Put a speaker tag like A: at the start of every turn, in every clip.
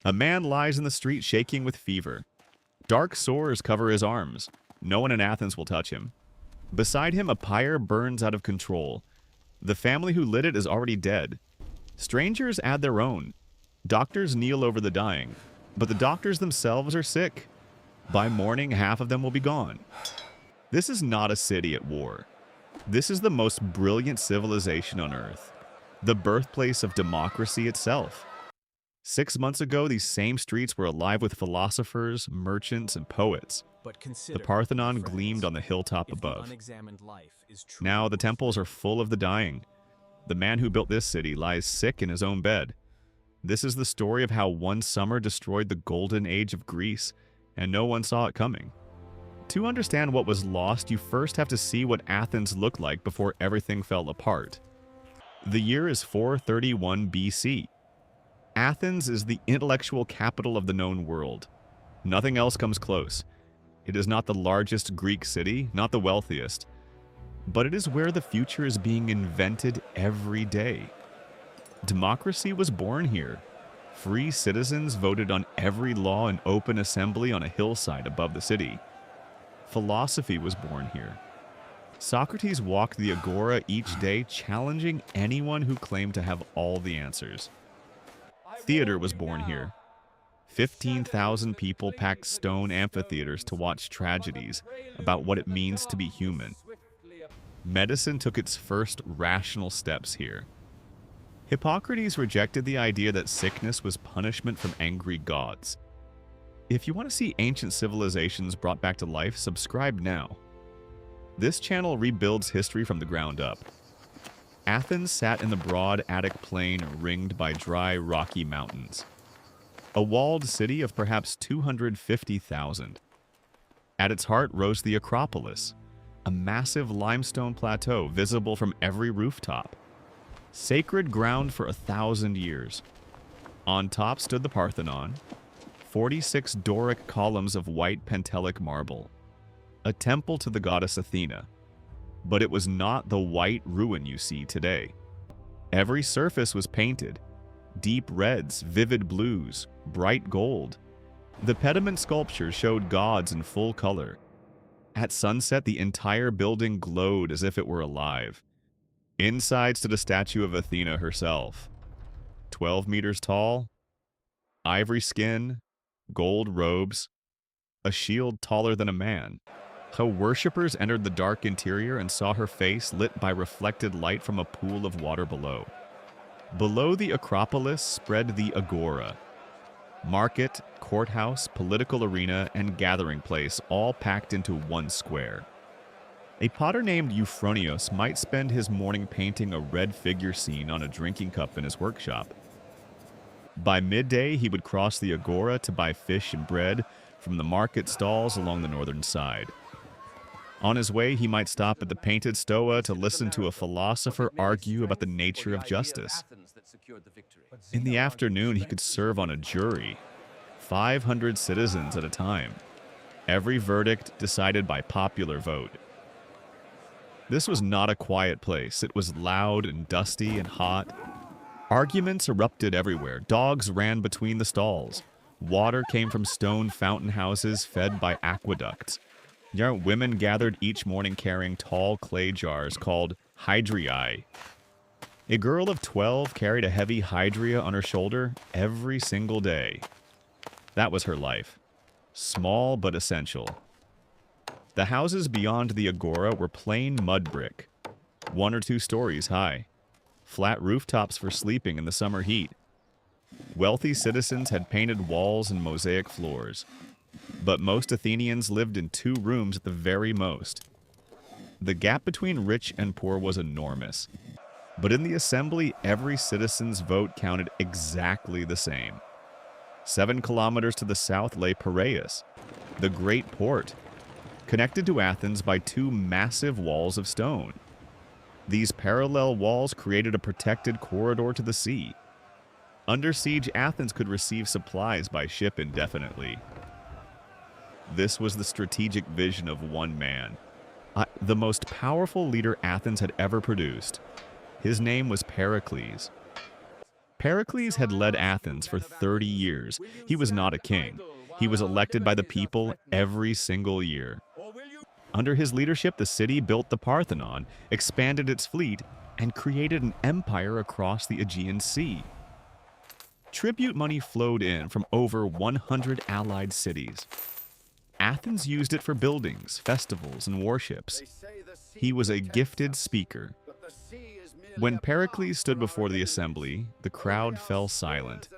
A: A man lies in the street shaking with fever. Dark sores cover his arms. No one in Athens will touch him. Beside him, a pyre burns out of control. The family who lit it is already dead. Strangers add their own. Doctors kneel over the dying, but the doctors themselves are sick. By morning, half of them will be gone. This is not a city at war. This is the most brilliant civilization on Earth, the birthplace of democracy itself. 6 months ago, these same streets were alive with philosophers, merchants, and poets. The Parthenon gleamed on the hilltop above. Now the temples are full of the dying. The man who built this city lies sick in his own bed. This is the story of how one summer destroyed the golden age of Greece, and no one saw it coming. To understand what was lost, you first have to see what Athens looked like before everything fell apart. The year is 431 BC. Athens is the intellectual capital of the known world. Nothing else comes close. It is not the largest Greek city, not the wealthiest, but it is where the future is being invented every day. Democracy was born here. Free citizens voted on every law in open assembly on a hillside above the city. Philosophy was born here. Socrates walked the agora each day, challenging anyone who claimed to have all the answers. Theater was born here. 15,000 people packed stone amphitheaters to watch tragedies about what it means to be human. Medicine took its first rational steps here. Hippocrates rejected the idea that sickness was punishment from angry gods. If you want to see ancient civilizations brought back to life, subscribe now. This channel rebuilds history from the ground up. Athens sat in the broad Attic plain ringed by dry, rocky mountains. A walled city of perhaps 250,000. At its heart rose the Acropolis, a massive limestone plateau visible from every rooftop. Sacred ground for 1,000 years. On top stood the Parthenon, 46 Doric columns of white Pentelic marble, a temple to the goddess Athena. But it was not the white ruin you see today. Every surface was painted. Deep reds, vivid blues, bright gold. The pediment sculptures showed gods in full color. At sunset, the entire building glowed as if it were alive. Inside stood a statue of Athena herself. 12 meters tall, ivory skin, gold robes, a shield taller than a man. Her worshippers entered the dark interior and saw her face lit by reflected light from a pool of water below. Below the Acropolis spread the Agora. Market, courthouse, political arena, and gathering place all packed into one square. A potter named Euphronios might spend his morning painting a red figure scene on a drinking cup in his workshop. By midday, he would cross the Agora to buy fish and bread from the market stalls along the northern side. On his way, he might stop at the painted stoa to listen to a philosopher argue about the nature of justice. In the afternoon, he could serve on a jury, 500 citizens at a time. Every verdict decided by popular vote. This was not a quiet place. It was loud and dusty and hot. Arguments erupted everywhere. Dogs ran between the stalls. Water came from stone fountain houses fed by aqueducts. Young women gathered each morning carrying tall clay jars called hydriae. A girl of 12 carried a heavy hydria on her shoulder every single day. That was her life. Small but essential. The houses beyond the agora were plain mud brick, 1 or 2 stories high. Flat rooftops for sleeping in the summer heat. Wealthy citizens had painted walls and mosaic floors. But most Athenians lived in 2 rooms at the very most. The gap between rich and poor was enormous. But in the assembly, every citizen's vote counted exactly the same. 7 kilometers to the south lay Piraeus, the great port, connected to Athens by 2 massive walls of stone. These parallel walls created a protected corridor to the sea. Under siege, Athens could receive supplies by ship indefinitely. This was the strategic vision of one man, the most powerful leader Athens had ever produced. His name was Pericles. Pericles had led Athens for 30 years. He was not a king. He was elected by the people every single year. Under his leadership, the city built the Parthenon, expanded its fleet, and created an empire across the Aegean Sea. Tribute money flowed in from over 100 allied cities. Athens used it for buildings, festivals, and warships. He was a gifted speaker. When Pericles stood before the assembly, the crowd fell silent.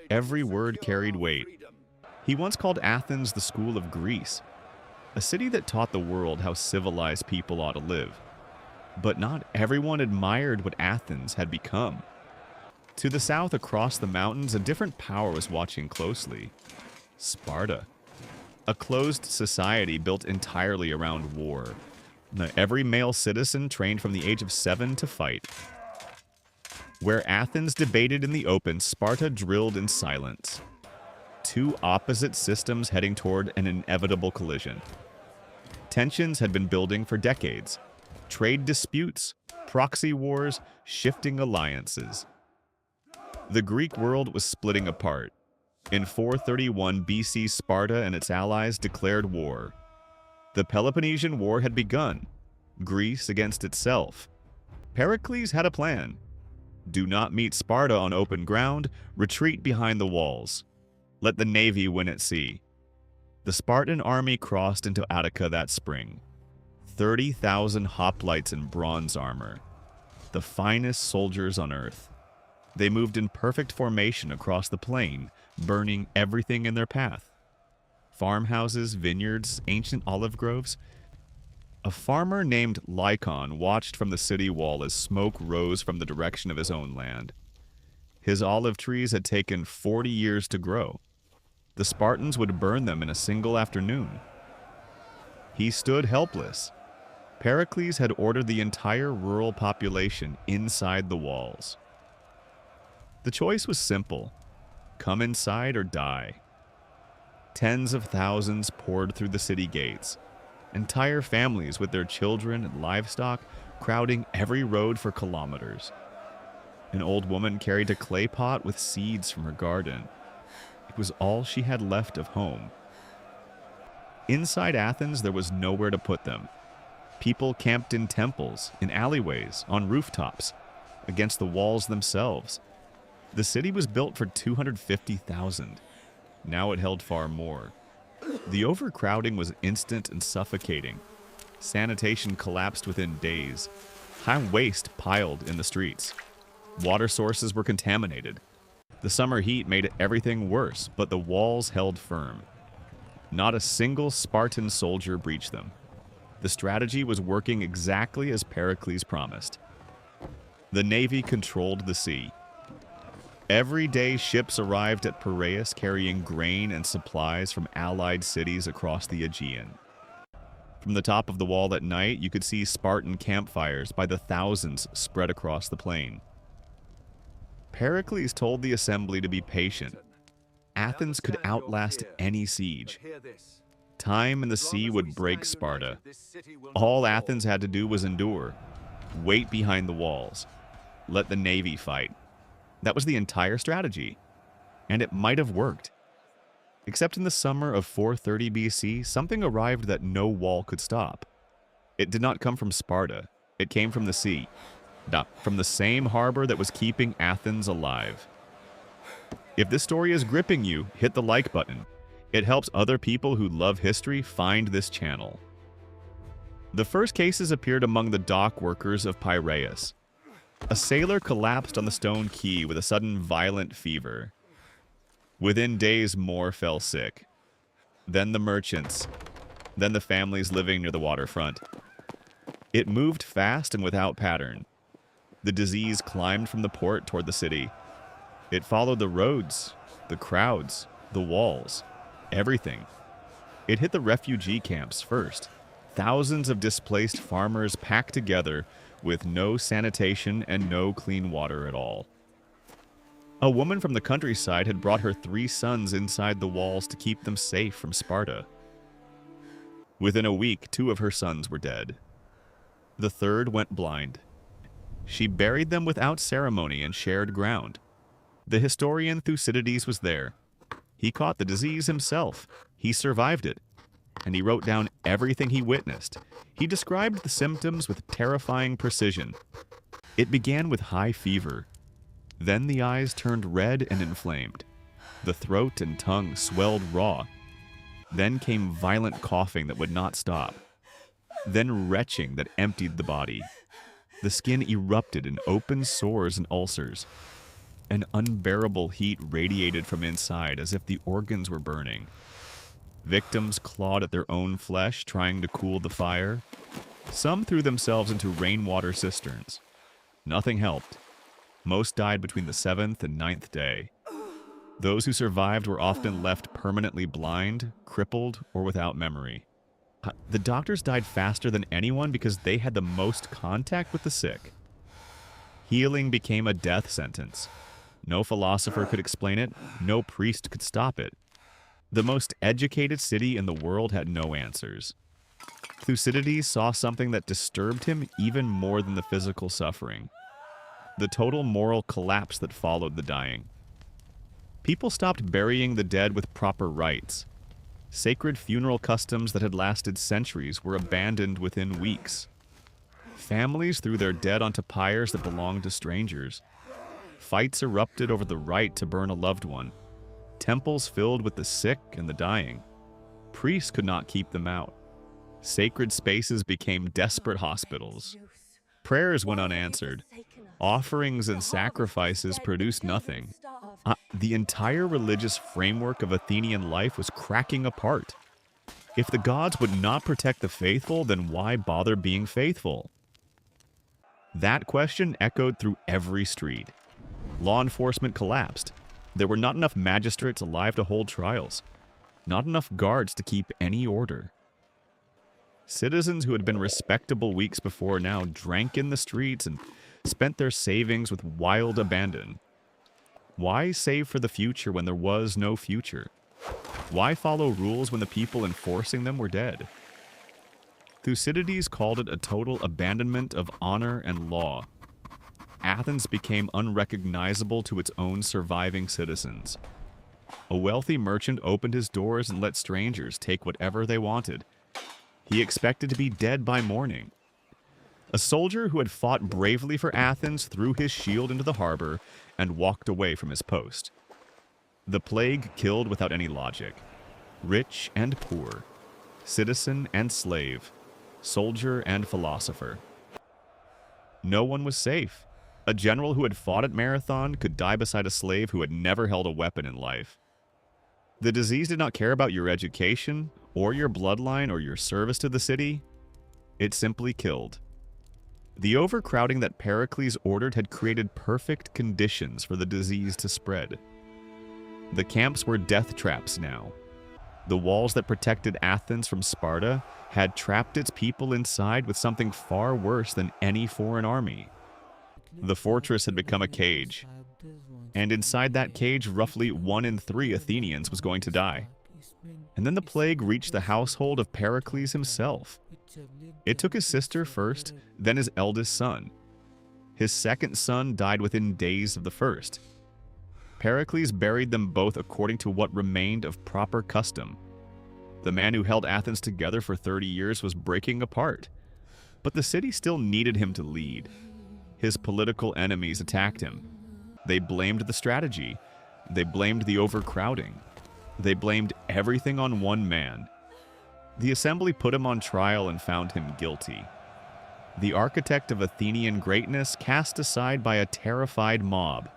A: Every word carried weight. He once called Athens the school of Greece, a city that taught the world how civilized people ought to live. But not everyone admired what Athens had become. To the south, across the mountains, a different power was watching closely: Sparta. A closed society built entirely around war. Every male citizen trained from the age of 7 to fight. Where Athens debated in the open, Sparta drilled in silence. Two opposite systems heading toward an inevitable collision. Tensions had been building for decades. Trade disputes, proxy wars, shifting alliances. The Greek world was splitting apart. In 431 BC, Sparta and its allies declared war. The Peloponnesian War had begun, Greece against itself. Pericles had a plan. Do not meet Sparta on open ground, retreat behind the walls. Let the navy win at sea. The Spartan army crossed into Attica that spring. 30,000 hoplites in bronze armor, the finest soldiers on earth. They moved in perfect formation across the plain, burning everything in their path. Farmhouses, vineyards, ancient olive groves. A farmer named Lycon watched from the city wall as smoke rose from the direction of his own land. His olive trees had taken 40 years to grow. The Spartans would burn them in a single afternoon. He stood helpless. Pericles had ordered the entire rural population inside the walls. The choice was simple: come inside or die. Tens of thousands poured through the city gates, entire families with their children and livestock crowding every road for kilometers. An old woman carried a clay pot with seeds from her garden. It was all she had left of home. Inside Athens, there was nowhere to put them. People camped in temples, in alleyways, on rooftops, against the walls themselves. The city was built for 250,000. Now it held far more. The overcrowding was instant and suffocating. Sanitation collapsed within days. High waste piled in the streets. Water sources were contaminated. The summer heat made everything worse, but the walls held firm. Not a single Spartan soldier breached them. The strategy was working exactly as Pericles promised. The navy controlled the sea. Every day, ships arrived at Piraeus carrying grain and supplies from allied cities across the Aegean. From the top of the wall at night, you could see Spartan campfires by the thousands spread across the plain. Pericles told the assembly to be patient. Athens could outlast any siege. Time and the sea would break Sparta. All Athens had to do was endure, wait behind the walls, let the navy fight. That was the entire strategy, and it might have worked. Except in the summer of 430 BC, something arrived that no wall could stop. It did not come from Sparta. It came from the sea, from the same harbor that was keeping Athens alive. If this story is gripping you, hit the like button. It helps other people who love history find this channel. The first cases appeared among the dock workers of Piraeus. A sailor collapsed on the stone quay with a sudden violent fever. Within days, more fell sick. Then the merchants. Then the families living near the waterfront. It moved fast and without pattern. The disease climbed from the port toward the city. It followed the roads, the crowds, the walls, everything. It hit the refugee camps first. Thousands of displaced farmers packed together with no sanitation and no clean water at all. A woman from the countryside had brought her 3 sons inside the walls to keep them safe from Sparta. Within a week, 2 of her sons were dead. The third went blind. She buried them without ceremony in shared ground. The historian Thucydides was there. He caught the disease himself. He survived it. And he wrote down everything he witnessed. He described the symptoms with terrifying precision. It began with high fever. Then the eyes turned red and inflamed. The throat and tongue swelled raw. Then came violent coughing that would not stop. Then retching that emptied the body. The skin erupted in open sores and ulcers. An unbearable heat radiated from inside as if the organs were burning. Victims clawed at their own flesh, trying to cool the fire. Some threw themselves into rainwater cisterns. Nothing helped. Most died between the 7th and 9th day. Those who survived were often left permanently blind, crippled, or without memory. The doctors died faster than anyone because they had the most contact with the sick. Healing became a death sentence. No philosopher could explain it. No priest could stop it. The most educated city in the world had no answers. Thucydides saw something that disturbed him even more than the physical suffering. The total moral collapse that followed the dying. People stopped burying the dead with proper rites. Sacred funeral customs that had lasted centuries were abandoned within weeks. Families threw their dead onto pyres that belonged to strangers. Fights erupted over the right to burn a loved one. Temples filled with the sick and the dying. Priests could not keep them out. Sacred spaces became desperate hospitals. Prayers went unanswered. Offerings and sacrifices produced nothing. The entire religious framework of Athenian life was cracking apart. If the gods would not protect the faithful, then why bother being faithful? That question echoed through every street. Law enforcement collapsed. There were not enough magistrates alive to hold trials. Not enough guards to keep any order. Citizens who had been respectable weeks before now drank in the streets and spent their savings with wild abandon. Why save for the future when there was no future? Why follow rules when the people enforcing them were dead? Thucydides called it a total abandonment of honor and law. Athens became unrecognizable to its own surviving citizens. A wealthy merchant opened his doors and let strangers take whatever they wanted. He expected to be dead by morning. A soldier who had fought bravely for Athens threw his shield into the harbor and walked away from his post. The plague killed without any logic. Rich and poor, citizen and slave, soldier and philosopher. No one was safe. A general who had fought at Marathon could die beside a slave who had never held a weapon in life. The disease did not care about your education, or your bloodline, or your service to the city. It simply killed. The overcrowding that Pericles ordered had created perfect conditions for the disease to spread. The camps were death traps now. The walls that protected Athens from Sparta had trapped its people inside with something far worse than any foreign army. The fortress had become a cage, and inside that cage, roughly 1 in 3 Athenians was going to die. And then the plague reached the household of Pericles himself. It took his sister first, then his eldest son. His second son died within days of the first. Pericles buried them both according to what remained of proper custom. The man who held Athens together for 30 years was breaking apart, but the city still needed him to lead. His political enemies attacked him. They blamed the strategy. They blamed the overcrowding. They blamed everything on one man. The assembly put him on trial and found him guilty. The architect of Athenian greatness cast aside by a terrified mob.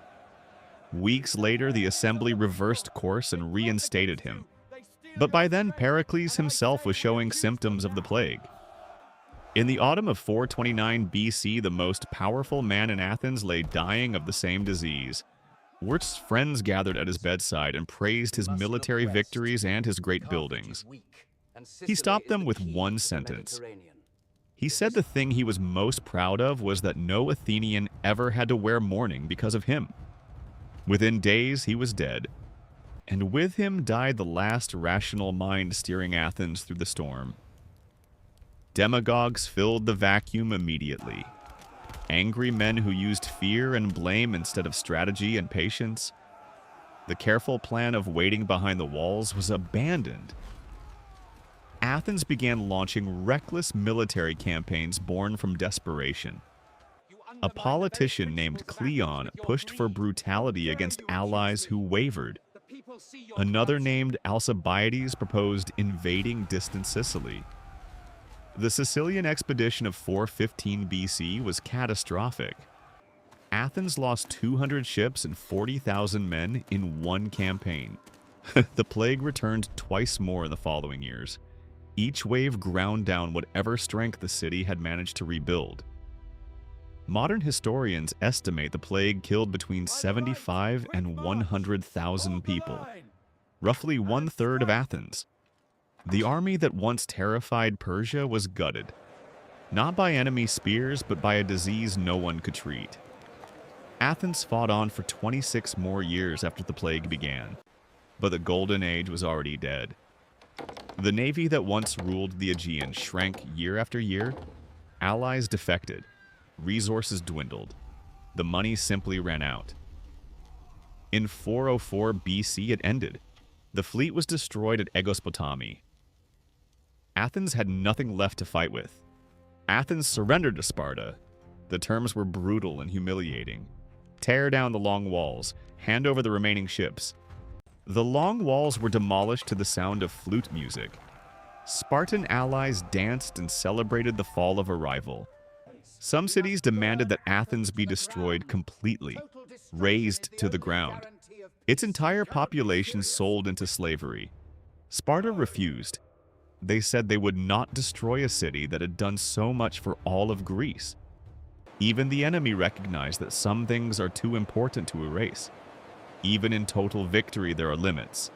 A: Weeks later, the assembly reversed course and reinstated him. But by then, Pericles himself was showing symptoms of the plague. In the autumn of 429 BC, the most powerful man in Athens lay dying of the same disease. Wirt's friends gathered at his bedside and praised his military victories and his great buildings. He stopped them with one sentence. He said the thing he was most proud of was that no Athenian ever had to wear mourning because of him. Within days, he was dead. And with him died the last rational mind steering Athens through the storm. Demagogues filled the vacuum immediately. Angry men who used fear and blame instead of strategy and patience, The careful plan of waiting behind the walls was abandoned. Athens began launching reckless military campaigns born from desperation. A politician named Cleon pushed for brutality against allies who wavered. Another named Alcibiades proposed invading distant Sicily. The Sicilian expedition of 415 BC was catastrophic. Athens lost 200 ships and 40,000 men in one campaign. The plague returned twice more in the following years. Each wave ground down whatever strength the city had managed to rebuild. Modern historians estimate the plague killed between 75 and 100,000 people, roughly one-third of Athens. The army that once terrified Persia was gutted, not by enemy spears, but by a disease no one could treat. Athens fought on for 26 more years after the plague began, but the Golden Age was already dead. The navy that once ruled the Aegean shrank year after year. Allies defected. Resources dwindled. The money simply ran out. In 404 BC, it ended. The fleet was destroyed at Aegospotami. Athens had nothing left to fight with. Athens surrendered to Sparta. The terms were brutal and humiliating. Tear down the long walls. Hand over the remaining ships. The long walls were demolished to the sound of flute music. Spartan allies danced and celebrated the fall of a rival. Some cities demanded that Athens be destroyed completely, razed to the ground. Its entire population sold into slavery. Sparta refused. They said they would not destroy a city that had done so much for all of Greece. Even the enemy recognized that some things are too important to erase. Even in total victory, there are limits.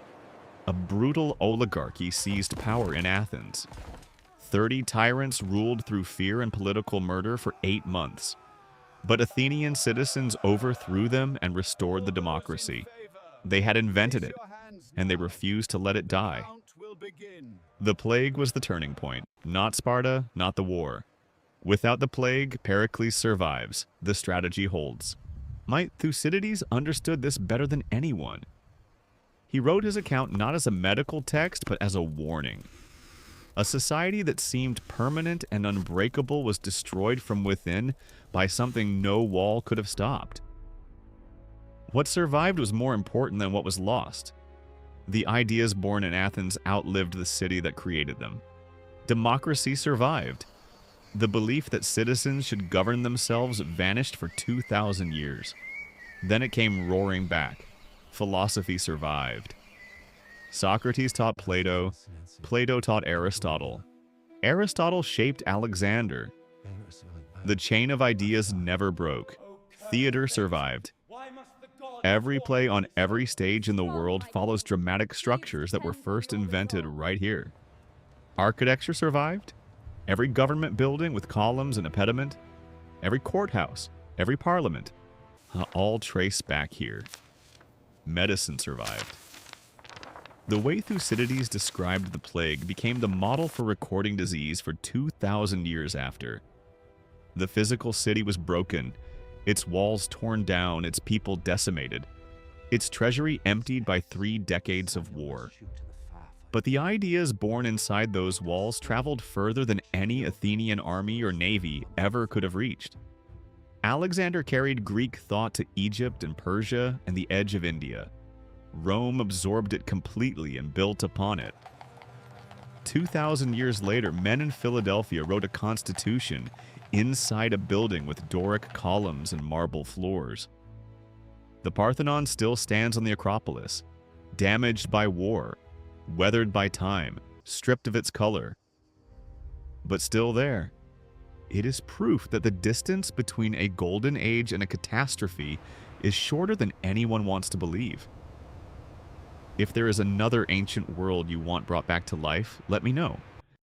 A: A brutal oligarchy seized power in Athens. 30 tyrants ruled through fear and political murder for 8 months. But Athenian citizens overthrew them and restored the democracy. They had invented it, and they refused to let it die. The plague was the turning point. Not Sparta, not the war. Without the plague, Pericles survives. The strategy holds. Might Thucydides understood this better than anyone. He wrote his account not as a medical text, but as a warning. A society that seemed permanent and unbreakable was destroyed from within by something no wall could have stopped. What survived was more important than what was lost. The ideas born in Athens outlived the city that created them. Democracy survived. The belief that citizens should govern themselves vanished for 2,000 years. Then it came roaring back. Philosophy survived. Socrates taught Plato. Plato taught Aristotle. Aristotle shaped Alexander. The chain of ideas never broke. Theater survived. Every play on every stage in the world follows dramatic structures that were first invented right here. Architecture survived. Every government building with columns and a pediment, every courthouse, every parliament, all trace back here. Medicine survived. The way Thucydides described the plague became the model for recording disease for 2,000 years after. The physical city was broken, its walls torn down, its people decimated, its treasury emptied by 3 decades of war. But the ideas born inside those walls traveled further than any Athenian army or navy ever could have reached. Alexander carried Greek thought to Egypt and Persia and the edge of India. Rome absorbed it completely and built upon it. 2,000 years later, men in Philadelphia wrote a constitution inside a building with Doric columns and marble floors. The Parthenon still stands on the Acropolis, damaged by war, weathered by time, stripped of its color. But still there. It is proof that the distance between a golden age and a catastrophe is shorter than anyone wants to believe. If there is another ancient world you want brought back to life, let me know.